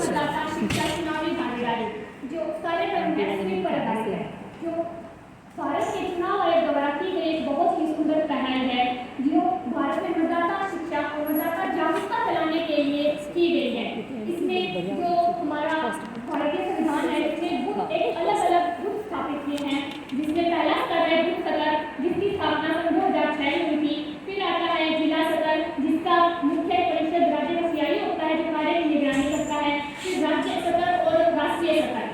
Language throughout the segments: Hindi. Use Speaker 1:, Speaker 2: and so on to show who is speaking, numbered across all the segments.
Speaker 1: मतदाता शिक्षा चुनावी भागीदारी जो कार्यक्रम है स्क्रीन पर आधारित है, जो भारत के चुनाव आयोग द्वारा की गई एक बहुत ही सुंदर पहल है जो भारत में मतदाता शिक्षा और मतदाता जागरूकता फैलाने के लिए की गई है। इसमें जो हमारा भारतीय संविधान है इसमें एक अलग अलग ग्रुप स्थापित किए हैं, जिसमें पहला स्तर है बूथ स्तर, जिसकी स्थापना सन 2006 में हुई थी। फिर आता है जिला स्तर, जिसका मुख्य परिषद राज्य का सीआई होता है जो कार्य की निगरानी करता है। फिर राज्य स्तर और राष्ट्रीय स्तर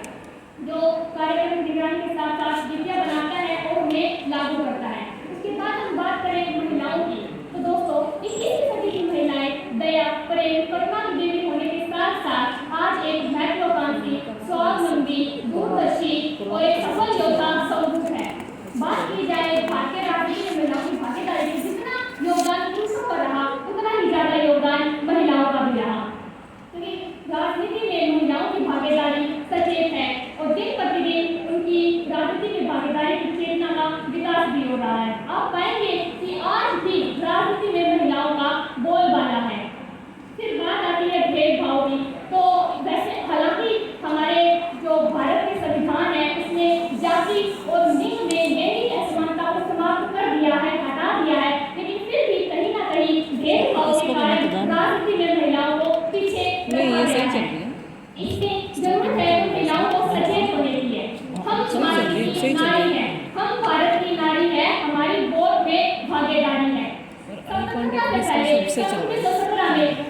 Speaker 1: जो कार्यक्रम निगरानी के साथ साथ नीतियां बनाता है और उन्हें लागू करता है। उसके बाद हम बात करें महिलाओं की, तो दोस्तों 21वीं सदी की महिलाएं दया, प्रेम, करुणा की देवी होने के साथ साथ आज एक महत्वाकांक्षी, स्वावलंबी, दूरदर्शी और एक सफल योद्धा समूह है। बात की जाए भारतीय राजनीति में महिलाओं की भागीदारी, जितना योगदान पुरुषों का रहा उतना ही ज्यादा योगदान महिलाओं का भी रहा। राजनीति में महिलाओं की भागीदारी सचेत है और दिन प्रतिदिन उनकी राजनीति में भागीदारी की चेतना का विकास भी हो रहा है। आप पाएंगे कि आज भी राजनीति में महिलाओं का बोलबाला है। फिर बात आती है भेदभाव की, तो वैसे हालांकि हमारे जो भारत के संविधान है उसने जाति और लिंग में लैंगिक असमानता को समाप्त कर दिया है, हटा दिया है, लेकिन फिर भी कहीं ना कहीं भेदभाव के कारण राजनीति में महिलाओं को पीछे
Speaker 2: ये सही चल रही है।
Speaker 1: इसमें जरूरत है महिलाओं को सचेत होने की है। हम नारी है, हम भारत की नारी है, हमारी वोट में भागीदारी है। 1917 में